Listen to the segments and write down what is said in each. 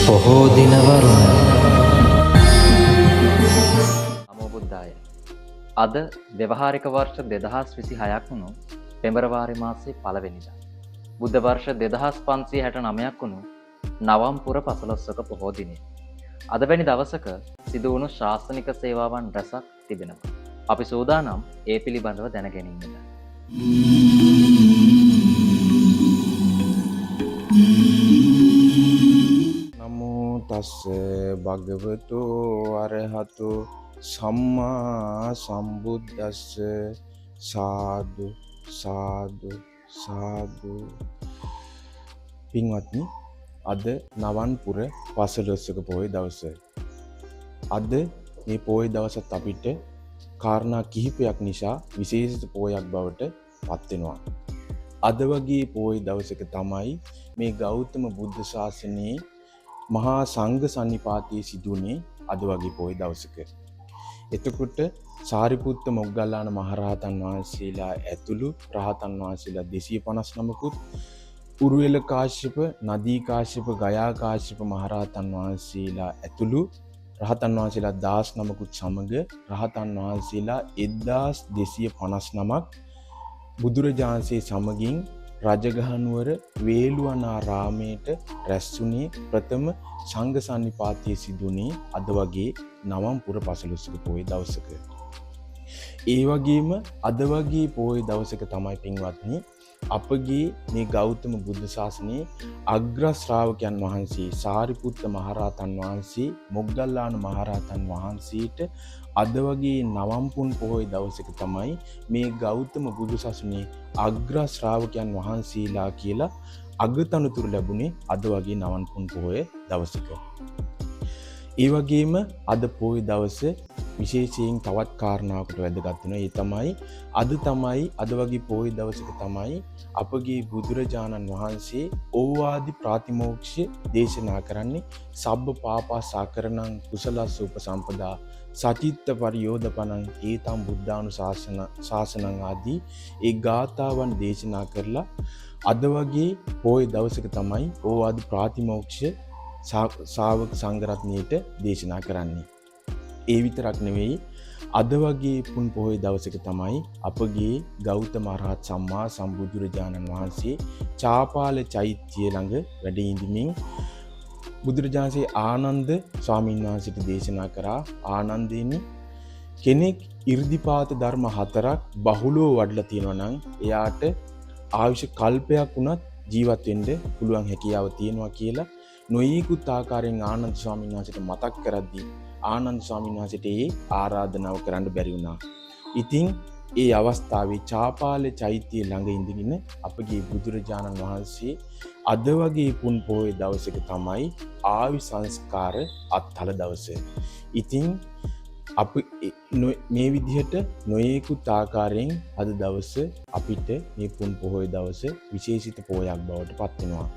බොහෝ දිනවරුන් නමෝ බුද්ධාය. අද ව්‍යවහාරික වර්ෂ 2026ක් වුණු පෙබරවාරි මාසයේ පළවෙනිදා. බුද්ධ වර්ෂ 2569ක් වුණු නවම්පුර පසළොස්වක පොහෝ දිනය. අද වැනි දවසක සිදු වුණු ශාසනික සේවාවන් රැසක් තිබෙනවා. අපි සූදානම් ඒ පිළිබඳව දැන ගැනීමට. නමෝ තස්ස භගවතු අරහතු සම්මා සම්බුද්දස්ස සාදු සාදු සාදු. පින්වත්නි, අද නවන්පුර පසළොස්වක පොහොය දවස. අද මේ පොහොය දවසත් අපිට කාරණා කිහිපයක් නිසා විශේෂිත පොහොයක් බවට පත්වෙනවා. අද වගේ පොහොය දවසක තමයි මේ ගෞතම බුද්ධ ශාසනයේ මහා සංඝ සන්නිපාතයේ සිදුවුණේ අද වගේ පොහොය දවසක. එතකොට සාරිපුත්ත මොග්ගල්ලාන මහරහතන් වහන්සේලා ඇතුළු රහතන් වහන්සේලා 259කුත්, උරුවෙල කාශ්‍යප, නදී කාශ්‍යප, ගයා කාශ්‍යප මහරහතන් වහන්සේලා ඇතුළු රහතන් වහන්සේලා 19කුත් සමග රහතන් වහන්සේලා 1259ක් බුදුරජාණන්සේ සමගින් රජගහනුවර වේළුවනාරාමයට රැස්වුණේ ප්‍රථම සංඝ සන්නිපාතයේ සිදුවුණේ අද වගේ නවම්පුර පසළොස්වක පොහොය දවසක. ඒ වගේම අද වගේ පොහොය දවසක තමයි පින්වත්නි අපගේ මේ ගෞතම බුද්ධ ශාසනයේ අග්‍ර ශ්‍රාවකයන් වහන්සේ සාරිපුත්ත මහරහතන් වහන්සේ මොග්ගල්ලාන මහරහතන් වහන්සේට අද වගේ නවම්පුන් පොහොය දවසක තමයි මේ ගෞතම බුදු සසුනේ අග්‍ර ශ්‍රාවකයන් වහන්සේලා කියලා අගතනතුරු ලැබුණේ අද වගේ නවම්පුන් පොහොය දවසක. ඒ වගේම අද පොහොය දවස විශේෂයෙන් තවත් කාරණාවකට වැදගත් වෙනවා. ඒ තමයි අද වගේ පොහොය දවසක තමයි අපගේ බුදුරජාණන් වහන්සේ ඕවාදි ප්‍රාතිමෝක්ෂය දේශනා කරන්නේ. සබ්බ පාපාසාකරණං කුසලස්ස උපසම්පදා සචිත්ත පරියෝධපනං ඒතම් බුද්ධානුශාසනං ආදී ඒ ගාථාවන් දේශනා කරලා අද වගේ පොහොය දවසක තමයි ඕවාදි ප්‍රාතිමෝක්ෂය ශාවක සංඝරත්නයට දේශනා කරන්නේ. ඒ විතරක් නෙවෙයි, අද වගේ පුන් පොහොය දවසක තමයි අපගේ ගෞතම අරහත් සම්මා සම්බුදුරජාණන් වහන්සේ චාපාල චෛත්‍යය ළඟ වැඩ ඉඳිමින් බුදුරජාණන්සේ ආනන්ද ස්වාමීන් වහන්සේට දේශනා කරා, ආනන්දේනි, කෙනෙක් 이르දිපාත ධර්ම 4ක් බහුලව වඩලා තියෙනවා නම් එයාට ආයුෂ කල්පයක් වුණත් ජීවත් වෙන්න පුළුවන් හැකියාව තියෙනවා කියලා නොයෙකුත් ආකාරයෙන් ආනන්ද ස්වාමීන් වහන්සේට මතක් කරද්දී ආනන්ද ස්වාමීන් වහන්සේට ඒ ආරාධනාව කරන්න බැරි වුණා. ඉතින් ඒ අවස්ථාවේ චාපාල චෛත්‍යය ළඟ ඉඳගෙන අපගේ බුදුරජාණන් වහන්සේ අද වගේ පුන් පොහොය දවසක තමයි ආවි සංස්කාර අත්හල දවස. ඉතින් අපි මේ විදිහට නොයෙකුත් ආකාරයෙන් අද දවස අපිට මේ පුන් පොහොය දවස විශේෂිත පොහොයක් බවට පත් වෙනවා.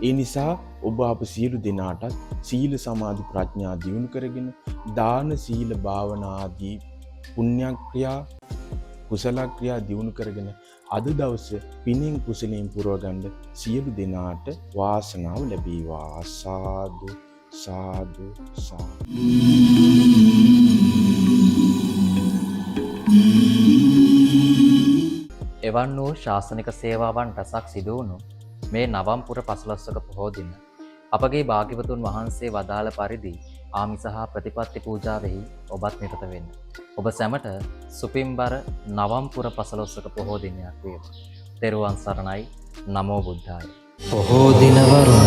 ඒ නිසා ඔබ අප සියලු දෙනාටත් සීල සමාධි ප්‍රඥා දියුණු කරගෙන දාන සීල භාවනා ආදී පුණ්‍යක්‍රියා කුසල ක්‍රියා දියුණු කරගෙන අද දවසේ පිනෙන් කුසලයෙන් පුරවගන්න සියලු දෙනාට වාසනාව ලැබේවා. සාදු සාදු සාදු. එවන් වූ ශාසනික සේවාවන් රැසක් සිදු වුණු මේ නවම්පුර පසළොස්වක පොහෝ දින අපගේ භාග්‍යවතුන් වහන්සේ වදාළ පරිදි ආමිස හා ප්‍රතිපත්ති පූජාවෙහි ඔබත් නිරත වෙන්න. ඔබ සැමට සුපින්බර නවම්පුර පසළොස්වක පොහෝ දිනයක් වේවා. තෙරුවන් සරණයි. නමෝ බුද්ධාය. බොහෝ දිනවරුන්